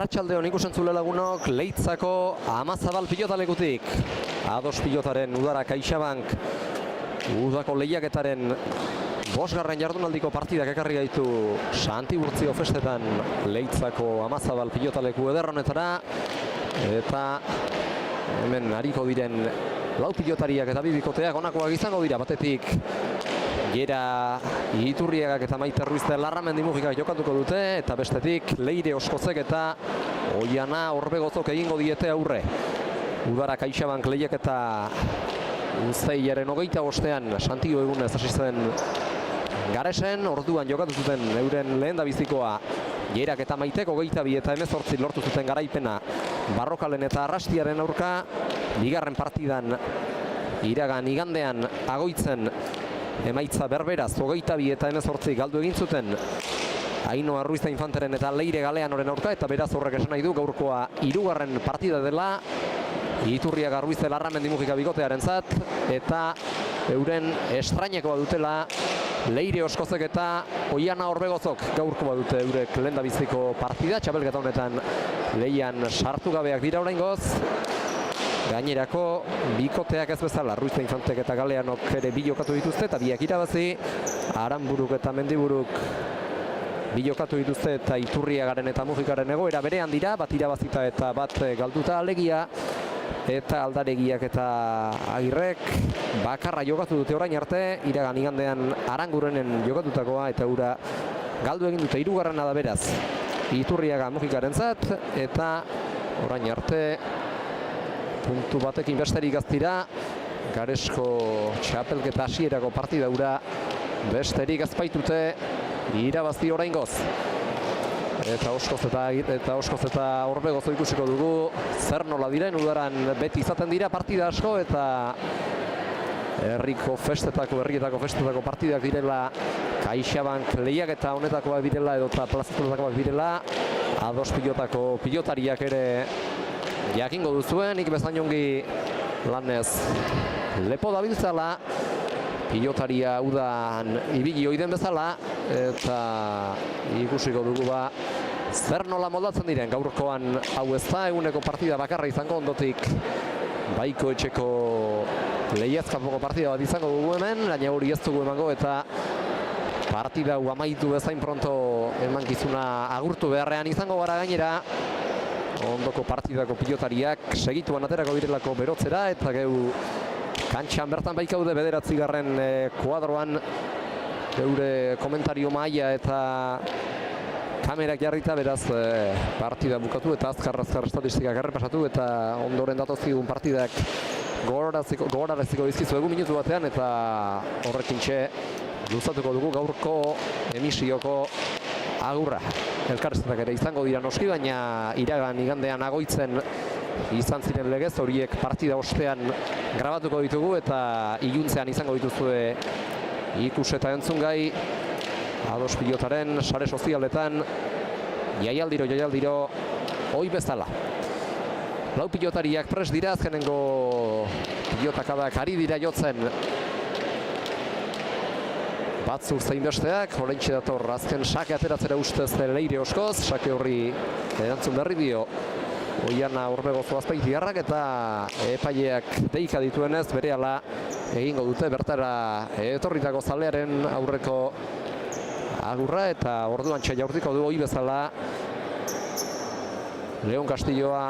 Arratsaldeon ikusentzule lagunok, Leitzako Amazabal pilotalekutik. Ados pilotaren udara CaixaBank udako lehiaketaren 5. jardunaldiko partidak ekarri gaitu Santiburtzio festetan Leitzako Amazabal pilotaleku eder honetara. Eta hemen ariko diren lau pilotariak eta bibikoteak honakoak izango dira. Batetik Gera Iturriagak eta Maite Ruizte Larramendi Mujikak jokatuko dute, eta bestetik Leire Oskozek eta Oiana Orbegozok egingo diete aurre. Udara CaixaBank lehiaketa uztailaren 25ean Santio egunez hasi zen Garesen, orduan jokatu zuten euren lehendabizikoa Gerak eta Maitek 22 eta 18 lortu zuten garaipena Barrokalen eta Arrastiaren aurka. Bigarren partidan iragan igandean Agoitzen emaitza berberaz 22 eta 18 galdu egin zuten Ainoa Ruizta Infanteren eta Leire Galeanoren aurka, eta beraz horrek esan nahi du gaurkoa 3. partida dela Iturriaga Ruizte Larramendi Mujika bikotearentzat, eta euren estrainekoa dutela Leire Oskozek eta Oiana Orbegozok gaurkoa dute eurek lehendabiziko partida. Txapelketa honetan lehian sartu gabeak dira oraingoz. Gainerako bikoteak ez bezala, Ruizte Infantek eta Galeanok ere bi jokatu dituzte eta biak irabazi. Aranburuk eta Mendiburuk bi jokatu dituzte eta Iturriagaren eta Mujikaren egoera berean dira, bat irabazita eta bat galduta alegia. Eta Aldaregiak eta Agirrek bakarra jokatu dute orain arte, iragan igandean Arangurenen jokatutakoa, eta ura galdu egin dute 3. da beraz Iturriaga Mujikarentzat, eta orain arte puntu batekin besterik ez dira. Garesko txapelketa hasierako partida ura besterik ez baitute irabazi oraingoz. Eta Oskoz eta Orbegozo ikusiko dugu zer nola diren. Udaran beti izaten dira partida asko, eta herrietako festetako partidak direla CaixaBank lehiaketa honetakoak direla edota plazatutakoak direla. Ados pilotako pilotariak ere jakingo duzuen, nik bezain ongi lanez lepo dabiltzala, pilotaria udan ibili oiden bezala, eta ikusiko dugu zer nola moldatzen diren. Gaurkoan hau ez da eguneko partida bakarra izango, ondotik Baiko etxeko lehiazkapoko partida bat izango dugu hemen, baina hori ez dugu emango, eta partida hau amaitu bezain pronto emankizuna agurtu beharrean izango gara. Gainera ondoko partidako pilotariak segituan aterako direlako berotzera, eta geu kantxan bertan baikaude 9. kuadroan geure komentario maila eta kamerak jarrita, beraz partida bukatu eta azkar estatistikak errepasatu, eta ondoren datozkigun partidak gogoraraziko dizkizuegu minutu batean, eta horrekintxe luzatuko dugu gaurko emisioko agurra. Elkarrizketak ere izango dira noski, baina iragan igandean Agoitzen izan ziren legez, horiek partida ostean grabatuko ditugu, eta iluntzean izango dituzue ikus eta entzungai Ados pilotaren sare sozialetan jaialdiro hoi bezala. Lau pilotariak prest dira, azkenengo pilotakadak ari dira jotzen batzuk zein besteak. Oraintxe dator azken sake ateratzera ustez Leire Oskoz, sake horri erantzun berri dio Oiana Orbegozo Azpeitiarrak, eta epaileak deika dituenez berehala egingo dute bertara etorritako zalearen aurreko agurra, eta orduan jaurtiko du hoi bezala Leon Castilloa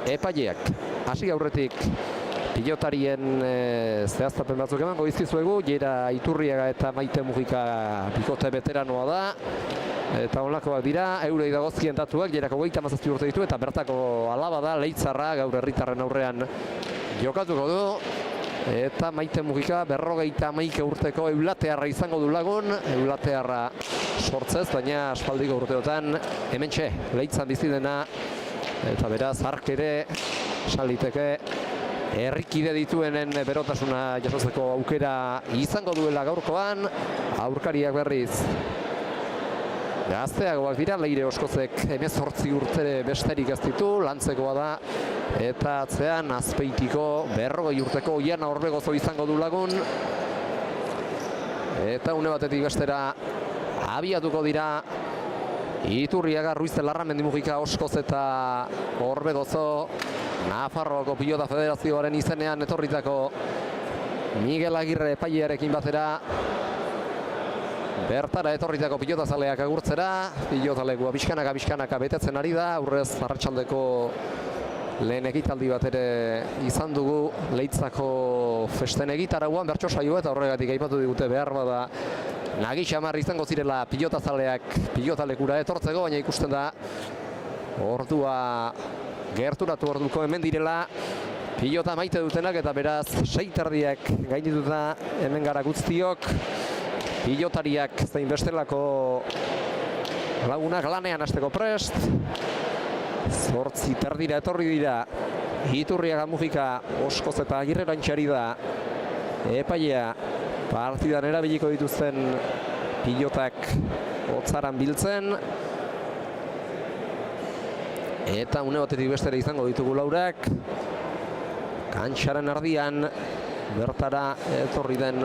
epaileak. Hasi aurretik pilotarien zehaztapen batzuk emango dizkizuegu. Gera Iturriaga eta Maite Mujika bikote veteranoa da, eta honlakoak dira eurei dagozkien datuak. Gerak 37 urte ditu, eta bertako alaba da Leitzarra, gaur herritarren aurrean jokatuko du. Eta Maite Mujika 51 urteko eulatearra izango du lagun, eulatearra sortzez, baina aspaldiko urteotan hementxe Leitzan bizi dena, eta beraz hark ere saliteke herrikide dituenen berotasuna jasotzeko aukera izango duela gaurkoan. Aurkariak berriz gazteagoak dira, Leire Oskozek 18 urte besterik ez ditu, lantzekoa da, eta atzean Azpeitiko 40 urteko Oiana Orbegozo izango du lagun. Eta une batetik bestera abiatuko dira Iturriaga, Ruiz de Larramendi Mujika, Oskoz eta Orbegozo, Nafarroako Pilota Federazioaren izenean etorritako Miguel Agirre epailearekin batera bertara etorritako pilotazaleak agurtzera. Pilotalekua bizkanaka betetzen ari da, aurrez arratsaldeko lehen egitaldi bat ere izan dugu Leitzako festen egitarauan bertso saio eta horregatik aipatu digute behar bada nagi xamar izango zirela pilotazaleak pilotalekura etortzeko, baina ikusten da ordua gerturatu orduko hemen direla pilota maite dutenak eta beraz 6:30 gaindituta hemen gara guztiok. Pilotariak zein bestelako lagunak lanean hasteko prest. 8:30 etorri dira. Iturriaga, Mujika, Oskoz eta Agirre Lantxari da epailea partidan erabiliko dituzten pilotak hotzaran biltzen. Eta une batetik bestera izango ditugu laurak. Kantxaren erdian bertara etorri den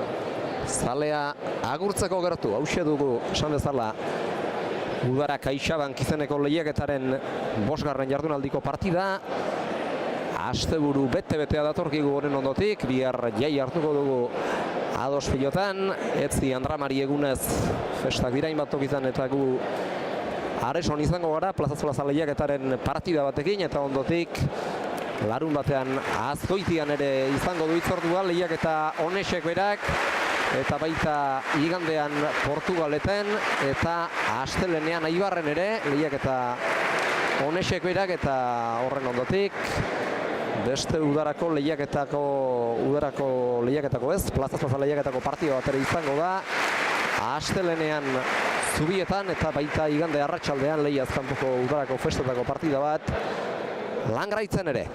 zalea agurtzeko gertu. Hauxe dugu esan bezala Udara CaixaBank izeneko lehiaketaren 5. jardunaldiko partida. Asteburu bete-betea datorkigu honen ondotik, bihar jai hartuko dugu A2 pilotan, etzi Andramari egunez festak dira hainbat tokitan eta gu Areson izango gara Plaza lehiaketaren partida batekin eta ondotik larun batean Azkoitian ere izango du hitzordua lehiaketa Onesek berak eta baita igandean Portugaleten eta astelenean Aibarren ere lehiaketa Onesek berak eta horren ondotik beste udarako lehiaketako ez, Plaza lehiaketako partida bat ere izango da astelenean Zubietan eta baita igande arratsaldean Lehiaz kanpoko udarako festetako partida bat Langraitzen ere.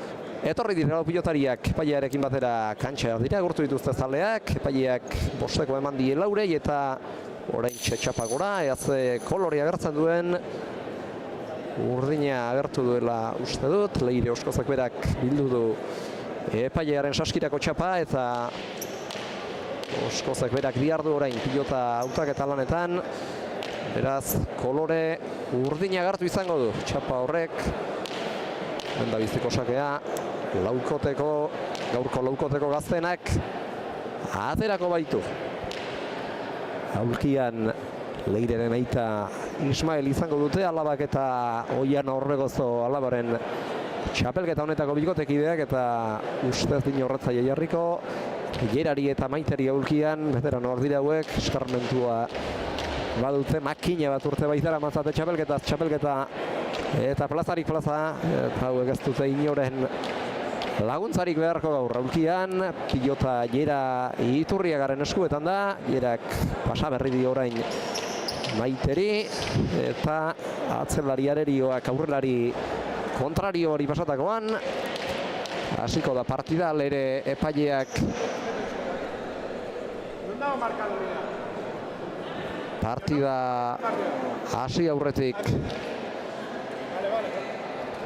Etorri dira pilotariak epailearekin batera kantxa dira, agurtu dituzte zaleak, epaileak 5 eman die laurei eta orain txapagora, ze kolorea agertzen duen urdina agertu duela uste dut, Leire Oskozak berak bildu du epailearen saskirako txapa eta Oskozak berak diardu orain pilota hautaketa lanetan, beraz kolore urdina agertu izango du txapa horrek. Henda biziko sakea, gaurko laukoteko gaztenak aterako baitu. Aulkian Leireren aita Ismael izango dute, alabak eta Oian Orbegozo alabaren txapelketa honetako bikotekideak eta ustez din horretzaile jarriko. Gerari eta Maiteri aulkian, beteran hor dira hauek, eskarmentua badute, makina bat urte baitara mazate txapelketa eta plazarik plaza, eta hauek ez dute inoren laguntzarik beharko gaur aulkian. Pilota Gera Iturriagaren eskuetan da, Gerak pasa berri dio orain Maiteri eta atzelari arerioak aurrelari kontrario hori pasatakoan. Hasiko da partida, lere epaileak partida hasi aurretik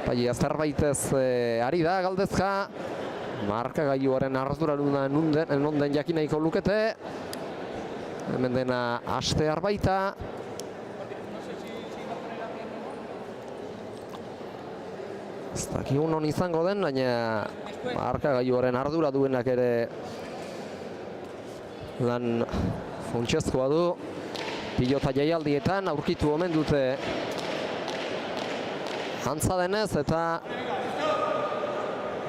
epailea zerbaitez ari da galdezka. Markagailuaren arduraduna nonden jakin nahiko lukete. Hemen dena hastear baita. Ez dakigu non izango den, baina markagailuaren ardura duenak ere lan funtsezkoa du. Pilota jaialdietan aurkitu omen dute antza denez eta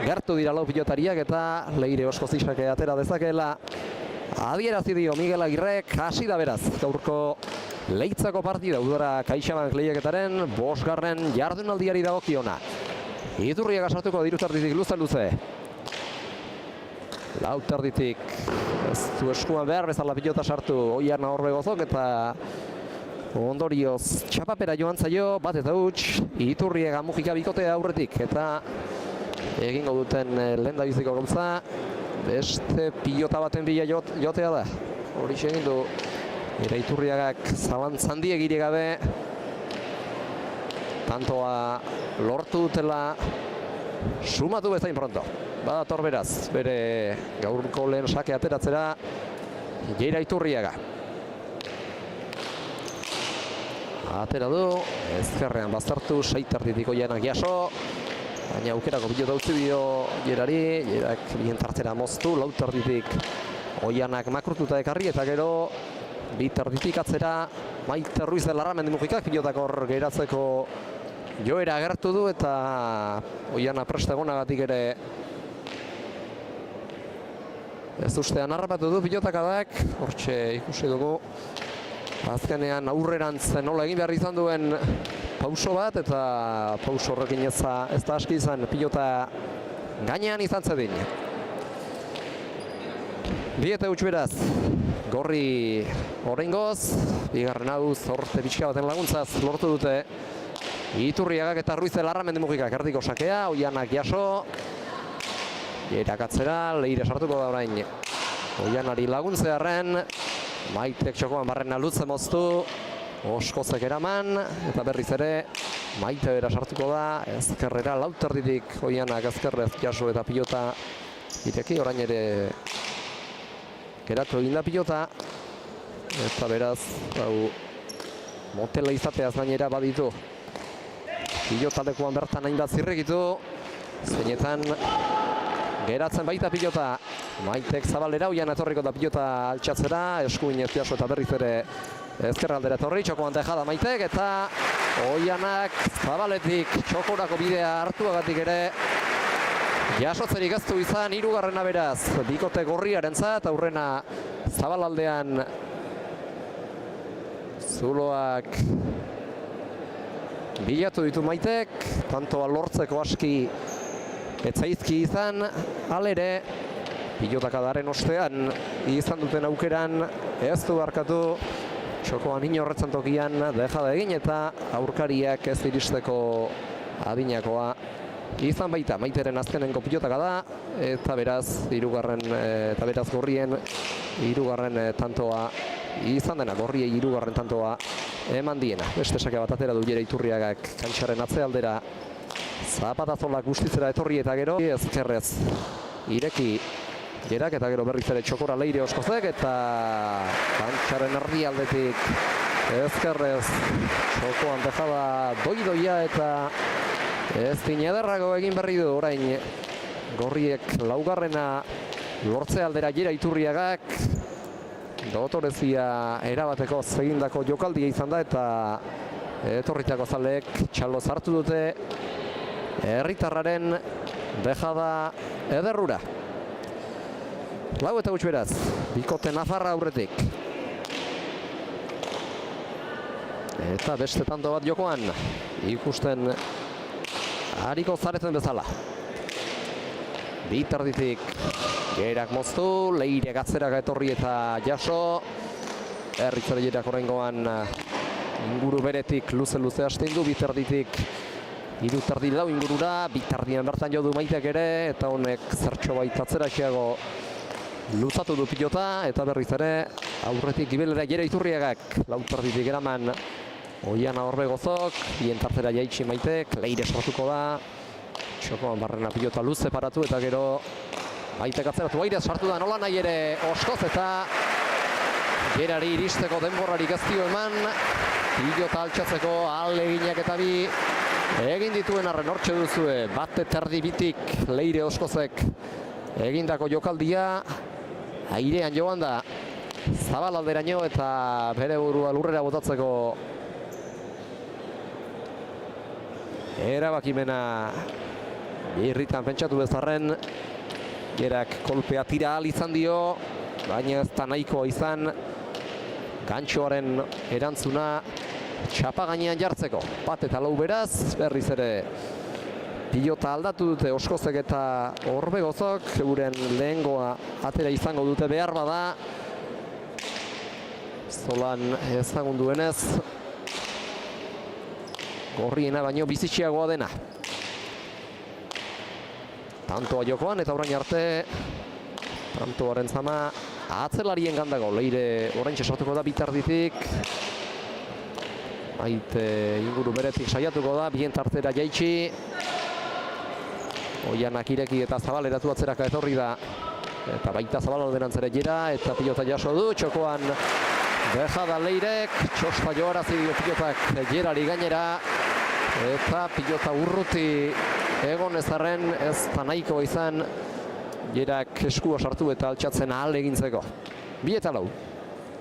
gertu dira lau pilotariak eta Leire Oskozak atera dezakeela adierazi dio Miguel Agirrek. Hasi da beraz gaurko Leitzako partida Udara CaixaBank lehiaketaren 5. jardunaldiari dagokiona. Iturriaga sartuko dirutarditik luze. Lautarditik ez du eskuan behar bezala pilota sartu Oian Orbegozok eta ondorioz txapapera joan zaio bat eta huts. Iturriaga Mujika bikotea aurretik eta egingo duten lehendabiziko gauza beste pilota baten bila jotea da. Hori egin du Iturriagak zalantzandiegire gabe tantoa lortu dutela sumatu bezain pronto. Badator beraz, bere gaurko lehen sake ateratzera Gera Iturriaga. Atera du, ezkerrean baztertu, seiterditik Oianak jaso. Baina aukerako pilota utzi dio Jerari, Jerak bien tartera moztu, lauterditik Oianak makrututa ekarri eta gero biterditik atzera Maite Ruiz de Larramendi Mujikak pilotak hor geratzeko joera agertu du eta Oiana preste egonagatik ere ez ustean harrapatu du pilotakadak, hortxe ikusi dugu. Azkenean aurrerantz nola egin behar izan duen pauso bat eta pauso horrekin ez da aski izan pilota gainean izan zedin. Biete huts beraz, Gorri oraingoz, bigarren hau zorte pixka baten laguntzaz lortu dute Iturriagak eta Ruiz de Larramendi Mujikak erdiko sakea, Oianak jaso. Jerak atzera, Leire sartuko da orain Oianari laguntzearren. Maitek txokoan barrena luze moztu, Oskozek eraman, eta berriz ere Maite bera sartuko da, ezkerrera lauterditik Oianak ezkerrez jaso eta pilota ireki, orain ere geratu egin da pilota, eta beraz, hau motela izateaz gainera baditu. Pilotalekuan bertan hainbat zirrikitu, zeinetan geratzen baita pilota. Maitek zabalera, Oiana etorriko da pilota altxatzera, eskuin ez jaso eta berriz ere ezkerraldera etorri, txokoan dejada Maitek eta Oianak zabaletik txokorako bidea hartuagatik ere jasotzerik ez du izan, hirugarrena beraz, bikote Gorriarentzat, aurrena zabalaldean zuloak bilatu ditu Maitek, tantoa lortzeko aski etzaizki izan, halere pilotakadaren ostean izan duten aukeran ez du barkatu, txokoan inorretzen tokian dejada egin eta aurkariak ez iristeko adinakoa izan baita. Maiteren azkenengo pilotaka da eta beraz Gorrien hirugarren tantoa izan dena, Gorriei hirugarren tantoa eman diena. Beste sake bat atera du Jere Iturriagak kantxaren atzealdera, zapatazolak guztitzera etorri eta gero ezkerrez ireki Jerak eta gero berriz ere txokora Leire Oskozek eta kantxaren erdialdetik ezkerrez txokoan dejada doidoia eta ez ederrago egin berri du orain Gorriek laugarrena lortze aldera Jera Iturriagak dotorezia erabateko zegindako jokaldia izan da eta etorritako zaleek txalo zartu dute herritarraren dejada ederrura. Lau eta huts beraz, bikote Nafarra aurretik. Eta beste tanto bat jokoan, ikusten hariko zareten bezala. Biterditik Jerak moztu, Leire gatzeraka etorri eta jaso. Erritzare Jerak horrengoan inguru beretik luze hasten du, biterditik hiruterdi lau ingurura, bitardian bertan jo du Maitek ere, eta honek zertxo baita atzeraxeago luzatu du pilota, eta berriz ere aurretik gibelera Jere Iturriagak lauterditik eraman Oiana Orbegozok, bien tartera jaitsi Maitek, Leire sortuko da, txokoan barrena pilota luze paratu eta gero Maitek atzeratu airez sartu da nola nahi ere Oskoz eta Jerari iristeko denborarik ez dio eman, pilota altxatzeko ahaleginak eta bi egin dituen arren hortxe duzue, bate terdi bitik Leire Oskozek egindako jokaldia, airean joan da zabalalderaino eta bere burua lurrera botatzeko erabakimena birritan pentsatu bezarren. Jerak kolpea tira ahal izan dio, baina ez da nahikoa izan gantxoaren erantzuna txapa gainean jartzeko. Bat eta lau beraz, berriz ere pilota aldatu dute Oskozek eta Orbegozok, euren lehengoa atera izango dute behar bada. Zolan ezagun duenez, Gorriena baino bizitxiagoa dena. Tantoa jokoan eta orain arte tantoaren zama atzelarien gandago. Leire oraintxe sortuko da bitarditik. Maite inguru beretik saiatuko da, bien tartera jaitsi. Oianak ireki eta zabaleratu atzeraka etorri da. Eta baita zabalalderantzere Jera eta pilota jaso du. Txokoan Dejada Leirek, txosta joarazi dio pilotak Gerari gainera. Eta pilota urruti egon ezarren ez da nahiko izan Gerak eskua sartu eta altxatzen ahal egintzeko. 2-4.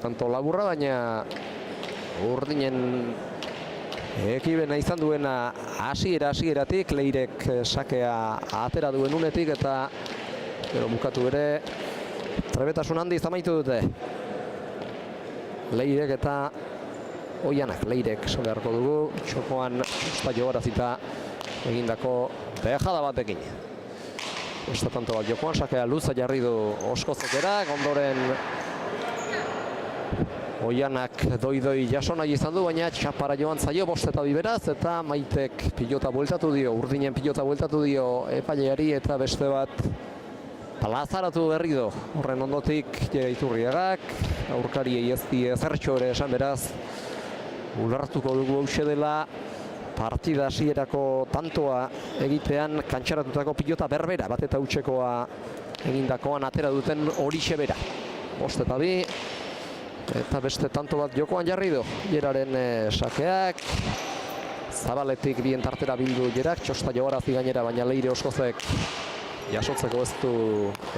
Tanto laburra baina urdinen ekibena izan duena hasieratik Leirek sakea atera duen unetik eta gero bukatu ere trebetasun handiz amaitu dute. Leirek eta Oianak. Leirek solerko dugu, txokoan usta jogarazita egindako dejada batekin. Ez da tanto bat jokoan, sakea luza jarri du Oskozekera, ondoren Oianak doi jaso nahi izan du, baina txapara joan zaio bosteta biberaz, eta Maitek pilota bueltatu dio, urdinen pilota bueltatu dio epaileari eta beste bat plazaratu berri du. Horren ondotik Iturriagak, aurkariei ez die zertxo ere esan beraz, ulertuko dugu hause dela partida hasierako tantoa egitean kantxaratutako pilota berbera, bat eta hutsekoa egindakoan atera duten horixe bera. 5-2 eta beste tanto bat jokoan jarri du. Geraren sakeak, Zabaletik bien tartera bildu Gerak, txosta jogarazi gainera, baina Leire Oskozek jasotzeko ez du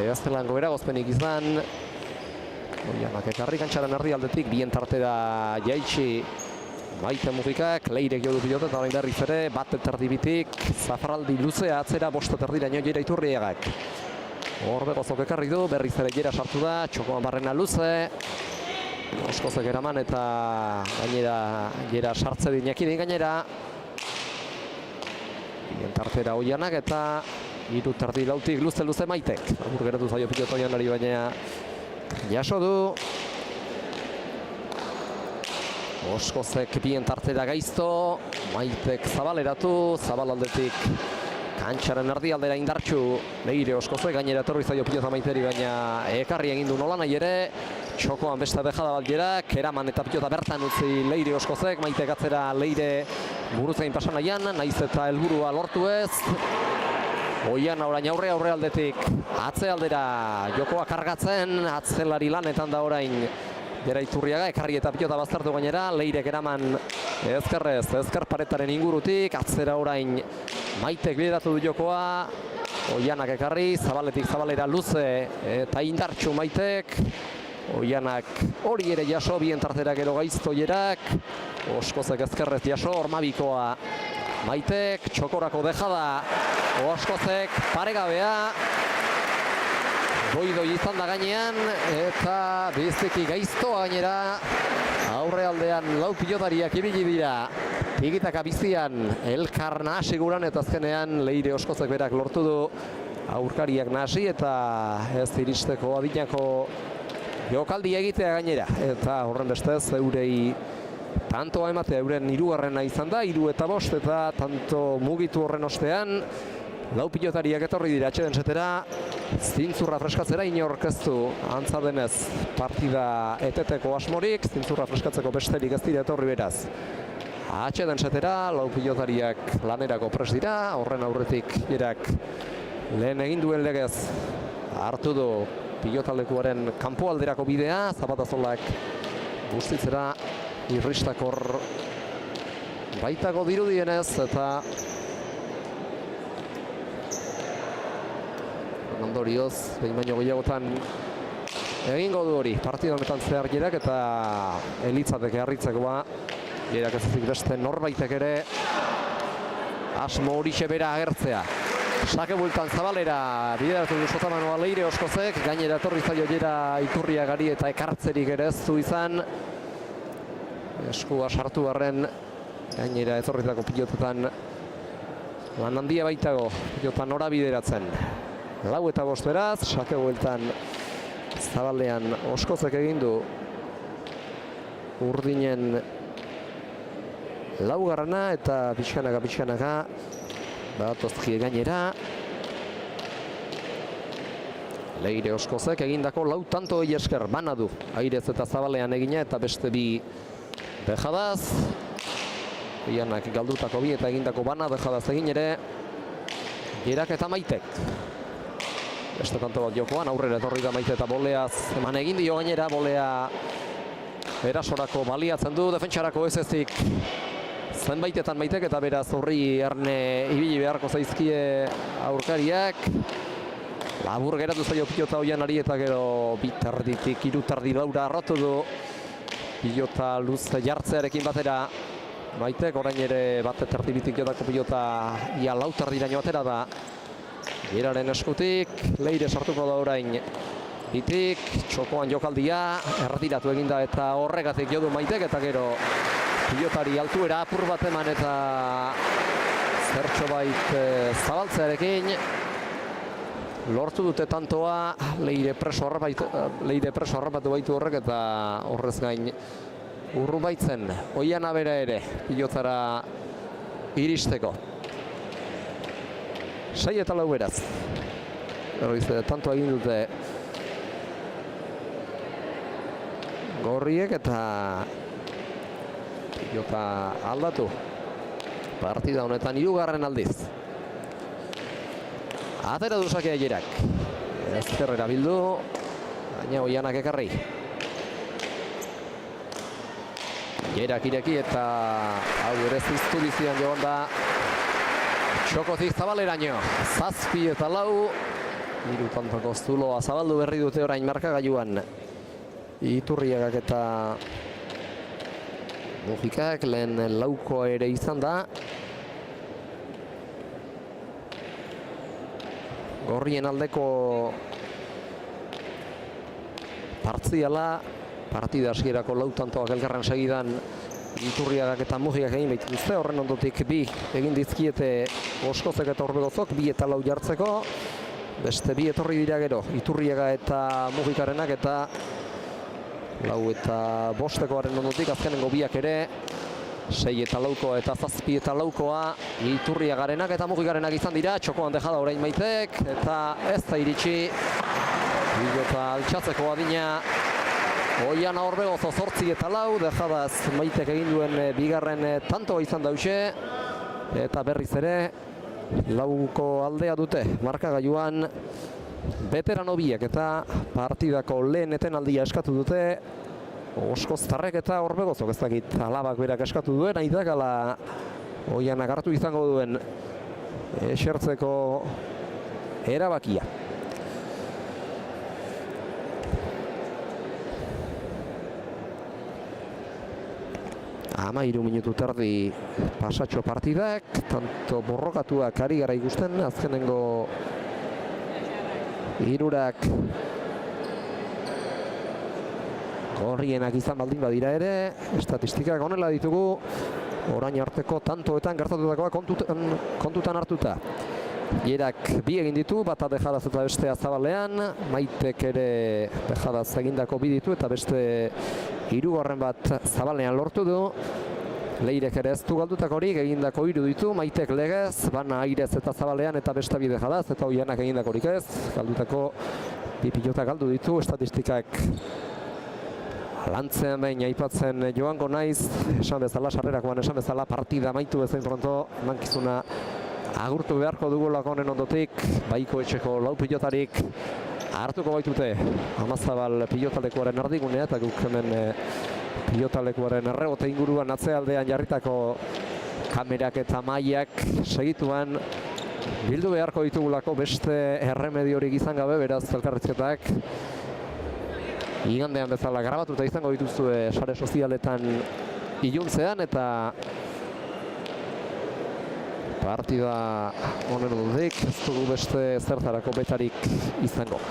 eztelango eragozpenik izan. Oianak ekarri kantxaren erdialdetik, bien tartera jaitsi Maite Mugikak, Leirek jodu pilota eta bain berriz ere, bat eterdibitik, Zafaraldi luzea atzera, 5-2 Gera Iturriagak. Orbegozok ekarri du, berriz ere Gera sartu da, txokoan barrena luze. Oskozek eraman eta gainera Gera sartze dinekidin gainera. Bien tartera Oianak eta 3 lautik luze Maitek. Agur geratu zaio pilota Oianari baina jaso du. Oskozek bien tartera gaizto, Maitek zabaleratu, zabalaldetik kantxaren erdialdera indartxu Leire Oskozek, gainera etorri zaio pilota Maiteri, baina ekarri egin du nola nahi ere, txokoan beste dejada bat Gerak, eraman eta pilota bertan utzi Leire Oskozek, Maitek atzera Leire buruzain pasan nahian, naiz eta helburua lortu ez. Oiana orain aurre aldetik, atze aldera jokoa kargatzen, atzelari lanetan da orain Gera Iturriaga, ekarri eta pilota baztertu gainera, Leirek eraman ezker paretaren ingurutik, atzera orain Maitek bideratu du jokoa, Oianak ekarri, Zabaletik zabalera luze eta indartxu Maitek, Oianak hori ere jaso, bien tartera gero gaizto Gerak, Oskozek ezkerrez jaso, Ormabikoa Maitek, txokorako dejada, Oskozek paregabea, Doi izan da gainean eta biziki gaiztoa gainera aurrealdean lau pilotariak ibili dira. Tigitaka bizian elkar nahasiguran eta azkenean Leire Oskozek berak lortu du aurkariak nahasi eta ez iristeko adinako jokaldi egitea gainera. Eta horren bestez eurei tantoa ematea euren 3. izan da, 3-5 eta tanto mugitu horren ostean. Lau pilotariak etorri dira atxeden setera, zintzurra freskatzera inork ez du antza denez partida eteteko asmorik, zintzurra freskatzeko besterik ez dira etorri beraz. Atxeden setera, lau pilotariak lanerako prest dira, horren aurretik Gerak lehen egin duen legez hartu du pilotalekuaren kanpo alderako bidea, Zapatazolak guztitzera irristakor baitako dirudienez eta ondorioz, behin baino gehiagotan egingo du hori. Partida honetan zehar Gerak eta elitzateke harritzekoa. Gerak ez ezik beste norbaitek ere asmo horixe bera agertzea. Sake bueltan Zabalera bideratu du sotamanoa Leire Oskozek, gainera etorri zaio Gera Iturriagari eta ekartzerik ere ez du izan. Eskua sartu arren, gainera etorritako pilotetan lan handia baitago, pilotan nora bideratzen. 4-5 beraz, sake bueltan Zabalean Oskozek egin du urdinen 4. eta pixkanaka batozkie gainera. Leire Oskozek egindako 4 tantoei esker bana du Airez eta Zabalean egina eta beste 2 dejadaz. Oianak galdutako 2 eta egindako bana dejadaz egin ere Gerak eta Maitek. Beste tanto bat jokoan, aurrera etorri da Maite eta boleaz eman egin dio gainera, bolea erasorako baliatzen du, defentsarako ez ezik zenbaitetan Maitek, eta beraz horri erne ibili beharko zaizkie aurkariak. Labur geratu zaio pilota Oianari, eta gero bitarditik irutardi laura arrotu du pilota luze jartzearekin batera. Maitek orain ere bate terdibitik jodako pilota ia lautardiraino batera da. Geraren eskutik, Leire sartuko da orain bitik, txokoan jokaldia, erretiratu eginda eta horregatik jodu Maitek, eta gero pilotari altuera apur bat eman eta zertxobait zabaltzearekin lortu dute tantoa. Leire preso harrapatu baitu horrek, eta horrez gain urrun baitzen Oiana bera ere pilotara iristeko. 6 eta 4 beraz. Tantoa egin dute gorriek, eta pilota aldatu partida honetan 3. aldiz. Atera du sakea Jerak. Ezkerrera bildu, baina Oianak ekarri. Jerak ireki, eta hau ere ziztu bizian joan da txokotik zabaleraino. 7 eta 4. 3 tantoko zuloa zabaldu berri dute orain markagailuan Iturriagak eta Mujikak. Lehen lauko ere izan da. Gorrien aldeko partziala, partida hasierako lau tantoak elkarren segidan Iturriagak eta Mujikak egin behituzte. Horren ondotik bi egin dizkiete Oskozek eta Orbegozok, 2 eta 4 jartzeko. Beste 2 etorri dira gero, Iturriaga eta Mujikarenak, eta 4 eta 5-koaren ondotik azkenengo biak ere 6 eta 4 eta 7 eta 4 Iturriagarenak eta Mujikarenak izan dira. Txokoan dejada orain Maitek, eta ez da iritsi pilota altxatzeko adina Oiana Orbegozo. 8 eta 4 dejadaz Maitek egin duen bigarren tantoa izan dause, eta berriz ere 4ko aldea dute markagailuan veterano biak, eta partidako lehen etenaldia eskatu dute Oskoztarrek eta Orbegozok. Ez dakit alabak berak eskatu duen, aitakala Oianak hartu izango duen esertzeko erabakia. Ama 3 minutu terdi pasatxo partidak, tanto borrokatuak ari gara ikusten, azkenengo hirurak gorrienak izan baldin badira ere. Estatistikak honela ditugu, orain arteko tantoetan gertatutakoa kontutan hartuta. Jerak 2 egin ditu, bata dejadaz eta bestea zabalean. Maitek ere dejadaz egindako 2 ditu, eta beste 3 bat zabalean lortu du. Leirek ere ez du galdutakorik, egindako 3 ditu. Maitek legez, bana airez eta zabalean, eta beste 2 dejadaz, eta Oianak egindakorik ez. Galdutako 2 pilota galdu ditu. Estatistikak lantzean behin aipatzen joango naiz, esan bezala, sarrerakoan esan bezala, partida amaitu bezain pronto, mankizuna agurtu beharko dugulako honen ondotik. Baiko etxeko 4 pilotarik hartuko baitute Amazabal pilotalekuaren erdigunea, eta guk hemen pilotalekuaren errebote inguruan atzealdean jarritako kamerak eta mailak segituan bildu beharko ditugulako, beste erremediorik izan gabe. Beraz, elkarrizketak igandean bezala grabatuta izango dituzue sare sozialetan iluntzean, eta partida honen ondotik ez dugu beste zertarako betarik izango.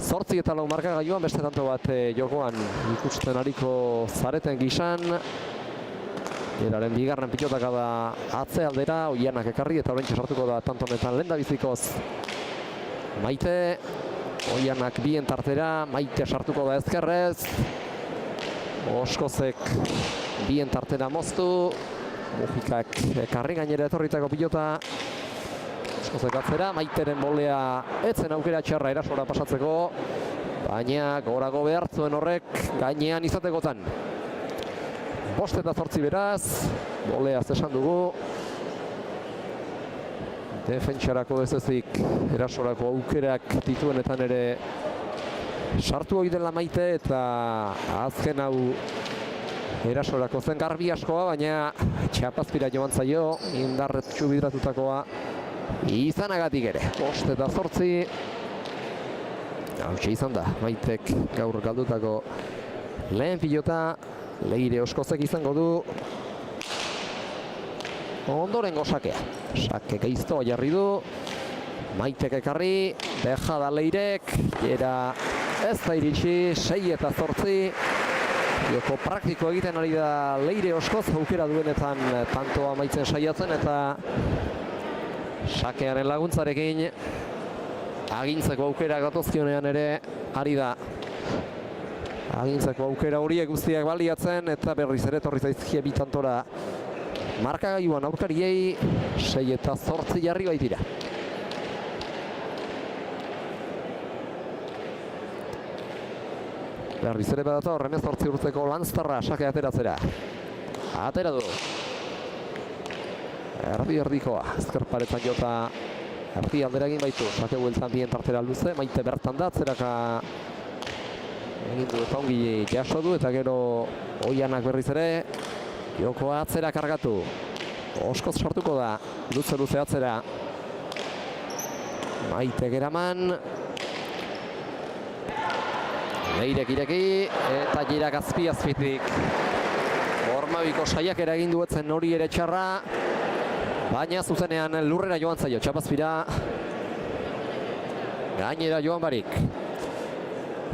8 eta 4 markagailuan beste tanto bat jokoan ikusten ariko zareten gisan. Geraren bigarren pilotaka da atzealdera, Oianak ekarri, eta oraintxe sartuko da tanto honetan lehendabizikoz Maite. Oianak bien tartera, Maite sartuko da ezkerrez. Oskozek bien tartera moztu. Mujikak ekarri gainera etorritako pilota. Oskozek atzera, Maiteren bolea etzen aukera txarra erasora pasatzeko, baina gorago behartzuen horrek gainean izatekotan. 5 eta 8 beraz, boleaz esan dugu. Defentsarako ez ezik erasorako aukerak dituenetan ere sartu hori dela Maite, eta azken hau erasorako zen garbi askoa, baina txapazpira joan zaio, indarretxu bidratutakoa izanagatik ere. 5-8. Hauxe izan da, Maitek gaur galdutako lehen pilota. Leire Oskozek izango du ondorengo sakea. Sake geiztoa jarri du. Maitek ekarri, deja da Leirek, era ez da iritsi, 6-8. Joko praktiko egiten ari da Leire Oskoz, aukera duenetan tantoa amaitzen saiatzen, eta sakearen laguntzarekin agintzeko aukera gatozkionean ere ari da. Agintzeko aukera horiek guztiak baliatzen, eta berriz ere torri zaizkie bitantora markagailuan aurkariei 6-8 jarri baitira. Berriz ere badator, 18 urteko Lanztarra sake ateratzera. Atera du. Erdi-erdikoa, ezkerparetan jota erdi aldera egin baitu. Sake bueltan bien tartera luze, Maite bertan da, atzeraka egin du eta ongi jaso du, eta gero Oianak berriz ere jokoa atzera kargatu. Oskoz sartuko da, luze atzera. Maite geraman. Leirek ireki, eta Jirak azpitik. Hormabiko saiakera egin duetzen hori ere txarra, baina zuzenean lurrera joan zaio, txapazpira. Gainera joan barik.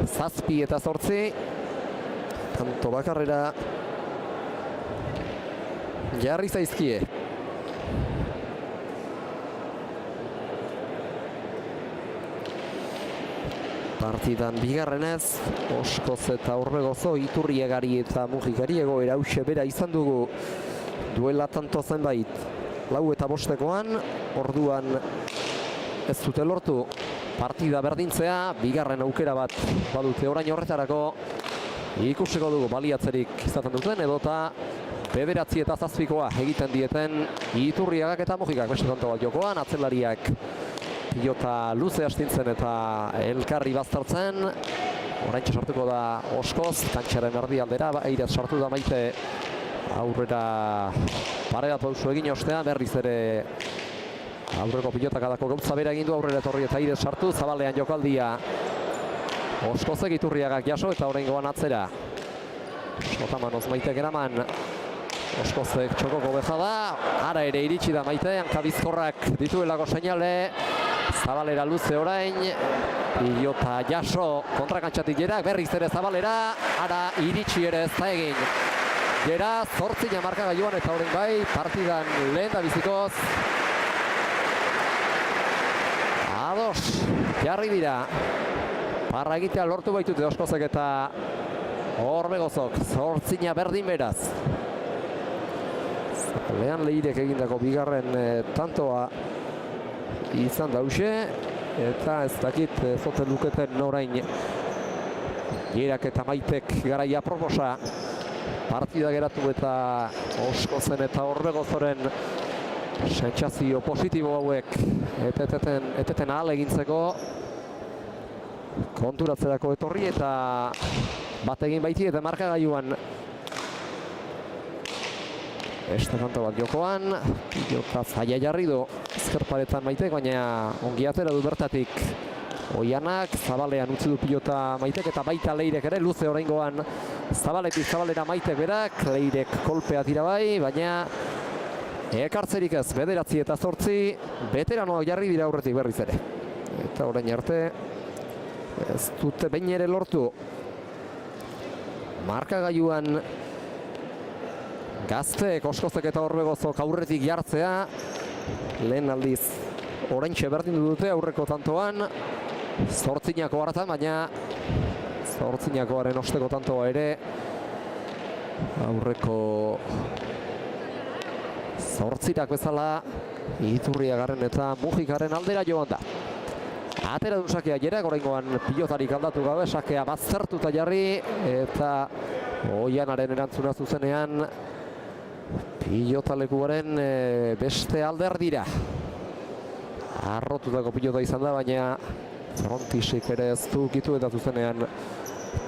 7-8. Tanto bakarrera jarri zaizkie. Partidan bigarrenez, Oskoz eta Orbegozo, Iturriagari eta Mujikari egoera hauxe bera izan dugu duela tanto zenbait. 4-5 orduan ez dute lortu partida berdintzea, bigarren aukera bat badute orain horretarako. Ikusiko dugu baliatzerik izaten duten, edota 9-7 egiten dieten Iturriagak eta Mujikak beste tanto bat jokoan, atzelariak pilota luze astintzen eta elkarri baztertzen. Oraintxe sartuko da Oskoz, kantxaren erdi aldera, Eiraz sartu da Maite aurrera paredatu hauzu egin ostean, berriz ere aurreko pilotak adako gautza bera egin du, aurrera etorri eta Eiraz sartu, zabalean jokaldia. Oskozek Iturriagak jaso eta oraingoan atzera. Sotamanoz Maite geraman. Oskozek txokoko beza da, ara ere iritsi da Maite, hankabizkorrak dituelako seinale. Zabalera luze orain, pilota jaso kontrakantxatik Jerak, berriz ere Zabalera, ara iritsi ere ez da egin. Jera 8 markagailuan eta orain bai, partidan lehen da bizikoz. Ados, jarri dira. Parra egitea lortu baitute Oskozek eta Orbegozok, 8 berdin beraz. Lehan Leirek egindako bigarren tantoa izan dauxe, eta ez dakit zoten luketen orain Jerak eta Maitek garaia proposa. Partida geratu eta Oskozen eta Orbegozoren sentsazio positibo hauek eteten ahal egintzeko konturatzerako etorri, eta bat egin baiti eta markagailuan beste tanto bat jokoan. Pilota zaila jarri du ezkerparetan Maitek, baina ongi atera du bertatik Oianak. Zabalean utzi du pilota Maitek eta baita Leirek ere, luze oraingoan Zabaletik Zabalera Maitek berak, Leirek kolpea tira bai, baina ekartzerik ez. 9-8 veteranoak jarri dira aurretik berriz ere. Eta orain arte ez dute behin ere lortu markagailuan gazteek, Oskozek eta Orbegozok aurretik jartzea. Lehen aldiz oraintxe berdin dute aurreko tantoan 8 hartan, baina 8 osteko tantoa ere aurreko 8 bezala Iturriagaren eta Mujikaren aldera joan da. Atera du sakea Jerak, oraingoan pilotarik aldatu gabe, sakea baztertuta jarri, eta Oianaren erantzuna zuzenean pilotalekuaren beste alderdira. Arrotutako pilota izan da, baina Frontisik ere ez du ukitu eta zuzenean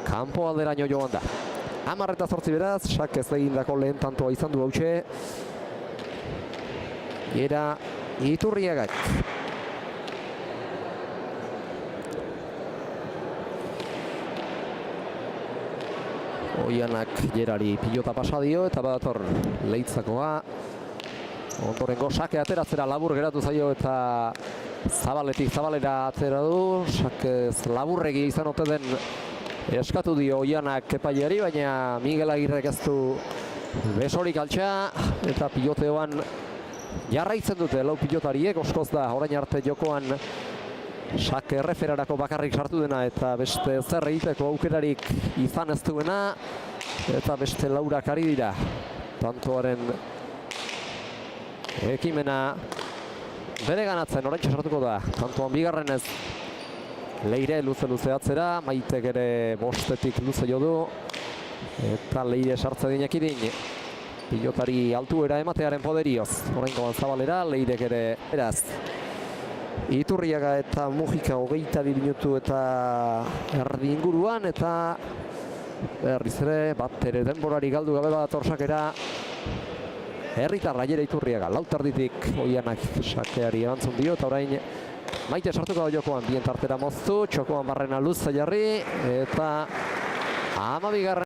kanpo alderaino joan da. 10-8 beraz, sak ez egindako lehen tantoa izan du hautxe. Era Iturriagak. Oianak Gerari pilota pasa dio eta badator Leitzakoa. Ondorengo sake ateratzera labur geratu zaio eta Zabaletik Zabalera atzera du. Sakez laburregi izan ote den eskatu dio Oianak epaileari, baina Miguel Agirrek ez du besorik altxa eta piloteoan jarraitzen dute lau pilotariek. Oskoz da orain arte jokoan sake erreferarako bakarrik sartu dena eta beste zer egiteko aukerarik izan ez duena, eta beste laurak ari dira tantoaren ekimena bere ganatzen. Oraintxe sartuko da tantoan bigarrenez Leire luze atzera, Maitek ere bostetik luze jo du eta Leire sartze dinekidin pilotari altuera ematearen poderioz. Oraingoan Zabalera, Leirek ere eraz. Iturriaga eta Mujika 22 minutu eta erdi inguruan, eta berriz ere bat ere denborari galdu gabe badator sakera herritarra Jere Iturriaga. Lau terditik Oianak sakeari erantzun dio eta orain Maite sartuko da jokoan, bien tartera moztu, txokoan barrena luze jarri eta 12.